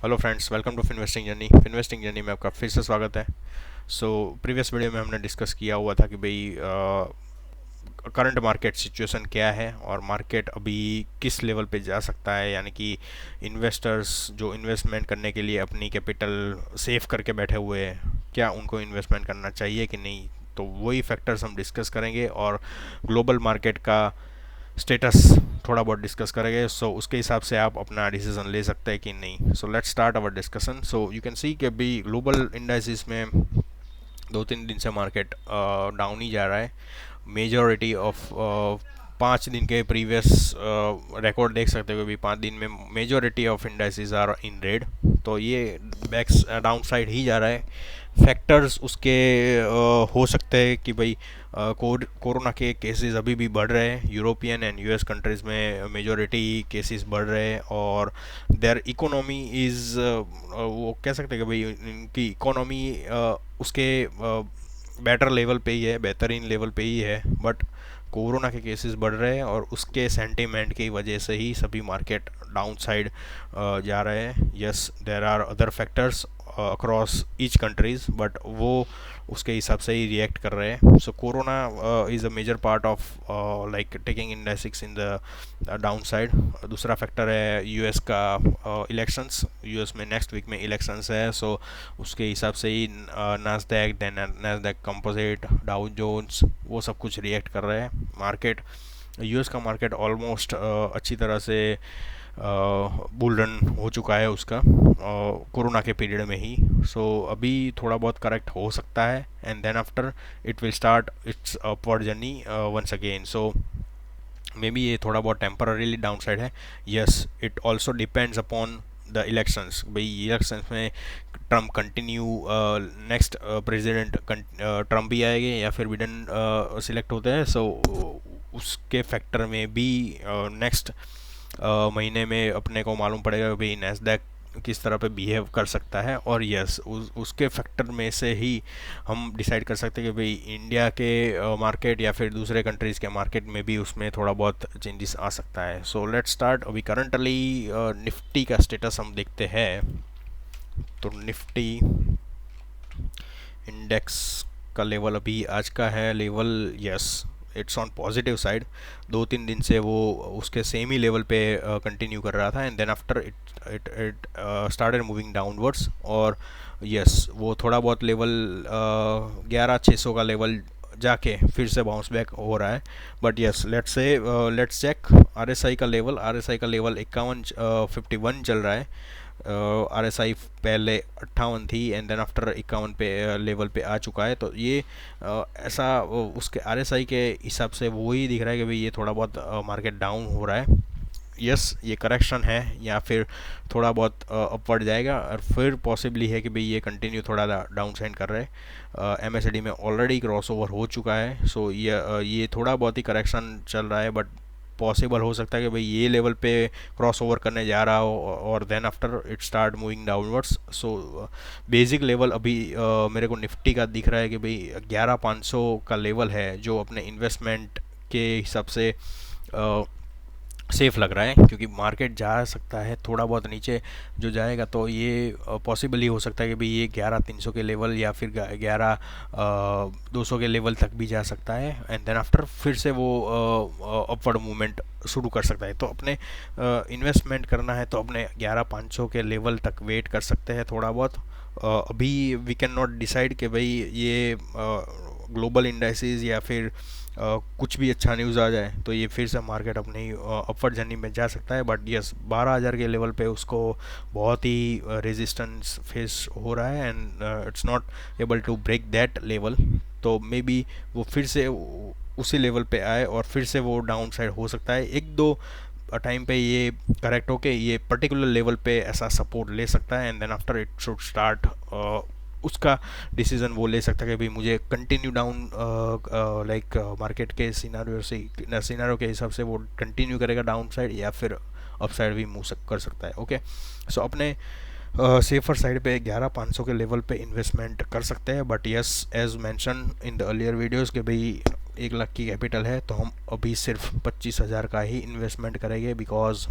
Hello friends, welcome to investing journey. Investing journey में आपका फिर से स्वागत है। प्रीवियस वीडियो में हमने डिस्कस किया हुआ था कि भाई करंट मार्केट सिचुएशन क्या है और मार्केट अभी किस लेवल पे जा सकता है, यानी कि इन्वेस्टर्स जो इन्वेस्टमेंट करने के लिए अपनी कैपिटल सेव करके बैठे हुए हैं, क्या उनको इन्वेस्टमेंट करना चाहिए कि नहीं। तो वही फैक्टर्स हम डिस्कस करेंगे और ग्लोबल मार्केट का स्टेटस थोड़ा बहुत डिस्कस करेंगे। उसके हिसाब से आप अपना डिसीजन ले सकते हैं कि नहीं। Let's start our discussion. You can सी कि अभी ग्लोबल इंडाइसिस में 2-3 दिन से मार्केट डाउन ही जा रहा है। मेजॉरिटी ऑफ 5 दिन के प्रीवियस रिकॉर्ड देख सकते हो, अभी 5 दिन में majority of indices are in red. तो ये बैक्स डाउन साइड ही जा रहा है। फैक्टर्स उसके हो सकते हैं कि भाई कोरोना के केसेस अभी भी बढ़ रहे हैं। यूरोपियन एंड यूएस कंट्रीज़ में मेजॉरिटी केसेस बढ़ रहे हैं और देयर इकोनॉमी इज़, वो कह सकते हैं कि भाई इनकी इकोनॉमी उसके बेटर लेवल पे ही है, बेहतरीन लेवल पे ही है। बट कोरोना के केसेस बढ़ रहे हैं और उसके सेंटीमेंट की वजह से ही सभी मार्केट डाउन साइड जा रहे हैं। Yes, there are other factors across each countries, but वो उसके हिसाब से ही रिएक्ट कर रहे हैं। Corona is a major part of like taking index in the down side. दूसरा फैक्टर है यूएस का इलेक्शंस। यूएस में नेक्स्ट वीक में इलेक्शंस है, उसके हिसाब से ही Nasdaq, then Nasdaq composite, Dow Jones, वो सब कुछ रिएक्ट कर रहे हैं। मार्केट, यूएस का मार्केट ऑलमोस्ट अच्छी तरह से बुल रन हो चुका है उसका कोरोना के पीरियड में ही। अभी थोड़ा बहुत करेक्ट हो सकता है and then after it will start its upward journey once again. Maybe ये थोड़ा बहुत टेम्पररीली डाउन साइड है। Yes, it also depends upon the elections. भाई इलेक्शंस में Trump continue, next president Trump ही आएंगे या फिर बिडेन सिलेक्ट होते हैं। उसके फैक्टर में भी नेक्स्ट महीने में अपने को मालूम पड़ेगा कि भाई नैस्डैक किस तरह पे बिहेव कर सकता है। और यस, उसके फैक्टर में से ही हम डिसाइड कर सकते हैं कि भाई इंडिया के मार्केट या फिर दूसरे कंट्रीज़ के मार्केट में भी उसमें थोड़ा बहुत चेंजेस आ सकता है। Let's start. अभी करंटली निफ्टी का स्टेटस हम देखते हैं। तो निफ्टी इंडेक्स का लेवल अभी आज का है level, yes, it's on positive side. 2-3 दिन से वो उसके सेम ही लेवल पे कंटिन्यू कर रहा था and then after it it it started moving downwards. और यस, वो थोड़ा बहुत लेवल 11,600 का लेवल जाके फिर से बाउंस बैक हो रहा है। But yes, let's check R S I का लेवल 51 चल रहा है। आर एस आई पहले 58 थी एंड देन आफ्टर 51 पे लेवल पे आ चुका है। तो ये ऐसा उसके आर एस आई के हिसाब से वही दिख रहा है कि भाई ये थोड़ा बहुत मार्केट डाउन हो रहा है। यस, ये करेक्शन है या फिर थोड़ा बहुत अपवर्ड जाएगा और फिर पॉसिबली है कि भाई ये कंटिन्यू थोड़ा डाउन साइड कर रहे हैं। एम एस डी में ऑलरेडी क्रॉस ओवर हो चुका है। ये थोड़ा बहुत ही करेक्शन चल रहा है, बट पॉसिबल हो सकता है कि भाई ये लेवल पे क्रॉस ओवर करने जा रहा हो और then after it start moving downwards. Basic level अभी मेरे को निफ्टी का दिख रहा है कि भाई 11,500 का लेवल है, जो अपने इन्वेस्टमेंट के हिसाब से सेफ लग रहा है। क्योंकि मार्केट जा सकता है थोड़ा बहुत नीचे जो जाएगा, तो ये पॉसिबल ही हो सकता है कि भाई ये 11,300 के लेवल या फिर 11,200 के लेवल तक भी जा सकता है एंड देन आफ्टर फिर से वो अपवर्ड मूवमेंट शुरू कर सकता है। तो अपने इन्वेस्टमेंट करना है तो अपने 11,500 के लेवल तक वेट कर सकते हैं थोड़ा बहुत। अभी वी कैन नॉट डिसाइड कि भाई ये ग्लोबल इंडाइसिस या फिर कुछ भी अच्छा न्यूज़ आ जाए तो ये फिर से मार्केट अपनी अपवर्ड जर्नी में जा सकता है। बट यस, 12,000 के लेवल पे उसको बहुत ही रेजिस्टेंस फेस हो रहा है and it's not able to break that level. तो मे बी वो फिर से उसी लेवल पे आए और फिर से वो डाउन साइड हो सकता है। 1-2 टाइम पे ये करेक्ट होके ये पर्टिकुलर लेवल पे ऐसा सपोर्ट ले सकता है and then after it should start उसका डिसीजन वो ले सकता है कि भाई मुझे कंटिन्यू डाउन लाइक मार्केट के सिनारियो के हिसाब से वो कंटिन्यू करेगा डाउन साइड या फिर अप साइड भी मूव कर सकता है। ओके, अपने सेफर साइड पे 11,500 के लेवल पे इन्वेस्टमेंट कर सकते हैं। But yes, as mention in the earlier videos कि भाई 1 लाख की कैपिटल है तो हम अभी सिर्फ 25,000 का ही इन्वेस्टमेंट करेंगे, because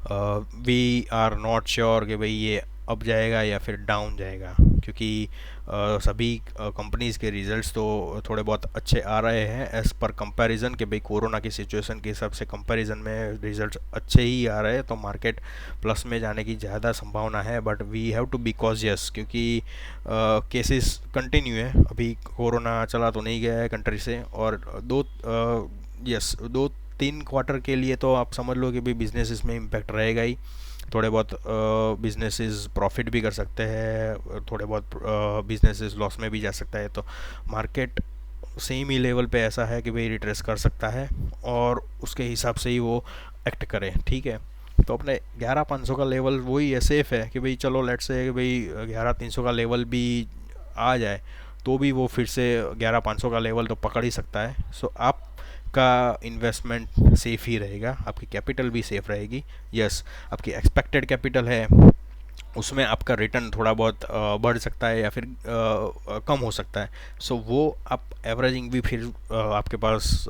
we are not sure कि भाई ये अप जाएगा या फिर डाउन जाएगा, क्योंकि सभी कंपनीज़ के रिजल्ट्स तो थोड़े बहुत अच्छे आ रहे हैं एज़ पर कंपैरिजन के भाई कोरोना की सिचुएशन के हिसाब से कंपैरिजन में रिजल्ट्स अच्छे ही आ रहे हैं, तो मार्केट प्लस में जाने की ज़्यादा संभावना है। But we have to be cautious, क्योंकि केसेस कंटिन्यू है, अभी कोरोना चला तो नहीं गया है कंट्री से, और दो तीन क्वार्टर के लिए तो आप समझ लो कि भाई बिजनेसेस में इम्पैक्ट रहेगा ही। थोड़े बहुत बिजनेसेस प्रॉफिट भी कर सकते हैं, थोड़े बहुत बिजनेसेस लॉस में भी जा सकता है। तो मार्केट सेम ही लेवल पे ऐसा है कि भाई रिट्रेस कर सकता है और उसके हिसाब से ही वो एक्ट करे, ठीक है। तो अपने 11,500 का लेवल वही है, सेफ है कि भाई चलो लेट्स से कि भाई 11,300 का लेवल भी आ जाए तो भी वो फिर से 11,500 का लेवल तो पकड़ ही सकता है। सो आप का इन्वेस्टमेंट सेफ ही रहेगा, आपकी कैपिटल भी सेफ रहेगी। यस, आपकी एक्सपेक्टेड कैपिटल है, उसमें आपका रिटर्न थोड़ा बहुत बढ़ सकता है या फिर कम हो सकता है। सो वो आप एवरेजिंग भी फिर आपके पास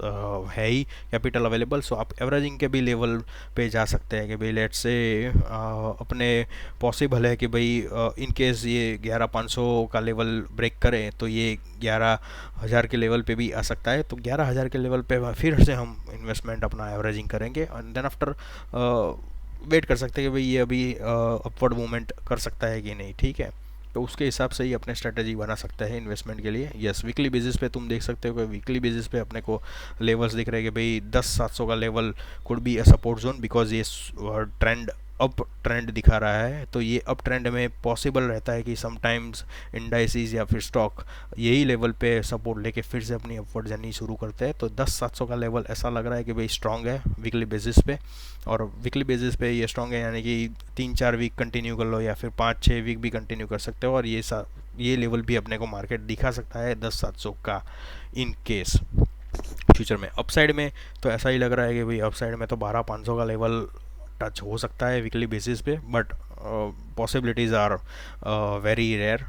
है ही कैपिटल अवेलेबल, सो आप एवरेजिंग के भी लेवल पे जा सकते हैं कि भाई लेट्स से अपने पॉसिबल है कि भाई इन केस ये 11,500 का लेवल ब्रेक करें तो ये 11,000 के लेवल पे भी आ सकता है। तो 11,000 के लेवल पे फिर से हम इन्वेस्टमेंट अपना एवरेजिंग करेंगे एंड देन आफ्टर वेट कर सकते हैं कि भाई ये अभी अपवर्ड मूवमेंट कर सकता है कि नहीं, ठीक है। तो उसके हिसाब से ही अपने स्ट्रेटजी बना सकते हैं इन्वेस्टमेंट के लिए। यस, वीकली बेसिस पे तुम देख सकते हो कि वीकली बेसिस पे अपने को लेवल्स दिख रहे हैं कि भाई 10,700 का level could be a support zone, because ये ट्रेंड अप ट्रेंड दिखा रहा है। तो ये अप ट्रेंड में पॉसिबल रहता है कि समटाइम्स इंडाइसिस या फिर स्टॉक यही लेवल पे सपोर्ट लेके फिर से अपनी अपवर्ड जर्नी शुरू करते हैं। तो 10,700 का लेवल ऐसा लग रहा है कि भाई स्ट्रांग है वीकली बेसिस पे, और वीकली बेसिस पे ये स्ट्रांग है, यानी कि 3-4 वीक कंटिन्यू कर लो या फिर 5-6 वीक भी कंटिन्यू कर सकते हो, और ये लेवल भी अपने को मार्केट दिखा सकता है 10,700 का। इन केस फ्यूचर में अपसाइड में तो ऐसा ही लग रहा है कि भाई अपसाइड में तो 12,500 का लेवल टच हो सकता है वीकली बेसिस पे, but possibilities are very rare.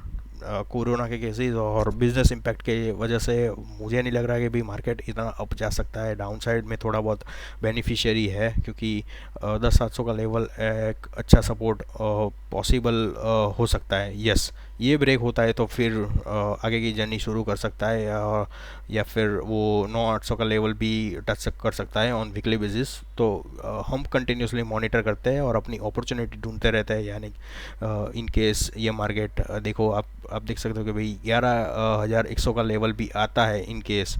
Corona के केसेस और बिजनेस इम्पैक्ट के वजह से मुझे नहीं लग रहा है कि भी मार्केट इतना अप जा सकता है। डाउन साइड में थोड़ा बहुत बेनिफिशियरी है, क्योंकि 10,700 का लेवल एक अच्छा सपोर्ट पॉसिबल हो सकता है। यस, ये ब्रेक होता है तो फिर आगे की जर्नी शुरू कर सकता है, या फिर वो 9,800 का लेवल भी टच कर सकता है ऑन वीकली बेसिस। तो हम कंटिन्यूसली मॉनिटर करते हैं और अपनी अपॉर्चुनिटी ढूंढते रहते हैं, यानी इन केस ये मार्केट देखो आप देख सकते हो कि भाई 11,100 का लेवल भी आता है इन केस,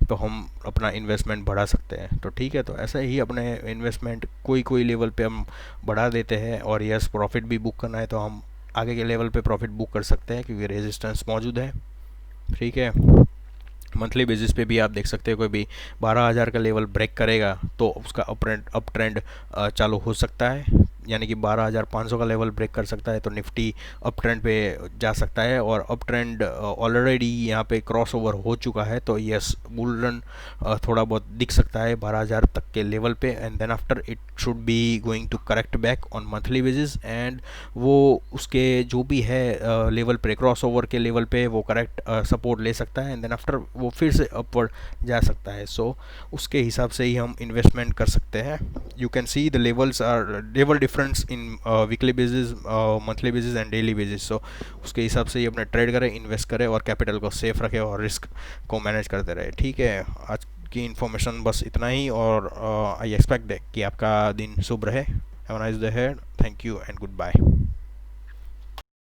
तो हम अपना इन्वेस्टमेंट बढ़ा सकते हैं। तो ठीक है, तो ऐसे ही अपने इन्वेस्टमेंट कोई लेवल पे हम बढ़ा देते हैं, और यस प्रॉफिट भी बुक करना है तो हम आगे के लेवल पे प्रॉफिट बुक कर सकते हैं क्योंकि रेजिस्टेंस मौजूद है, ठीक है। मंथली बेसिस पे भी आप देख सकते हो कोई भी 12,000 का लेवल ब्रेक करेगा तो उसका अप ट्रेंड चालू हो सकता है, यानी कि 12,500 का लेवल ब्रेक कर सकता है तो निफ्टी अप ट्रेंड पे जा सकता है, और अप ट्रेंड ऑलरेडी यहाँ पे क्रॉस ओवर हो चुका है। तो यस, बुल रन थोड़ा बहुत दिख सकता है 12,000 तक के लेवल पे, and then after it should be going to correct back on monthly basis, and वो उसके जो भी है लेवल पे क्रॉस ओवर के लेवल पे वो करेक्ट सपोर्ट ले सकता है, एंड देन आफ्टर वो फिर से अपवर्ड जा सकता है। सो उसके हिसाब से ही हम इन्वेस्टमेंट कर सकते हैं। You can see the levels are level difference in weekly basis, monthly basis and daily basis. So उसके हिसाब से ही अपने ट्रेड करें, इन्वेस्ट करें और कैपिटल को सेफ रखें और रिस्क को मैनेज करते रहे, ठीक है। आज की इन्फॉर्मेशन बस इतना ही, और आई एक्सपेक्ट कि आपका दिन शुभ रहे। Have a nice day ahead. Thank you and good bye.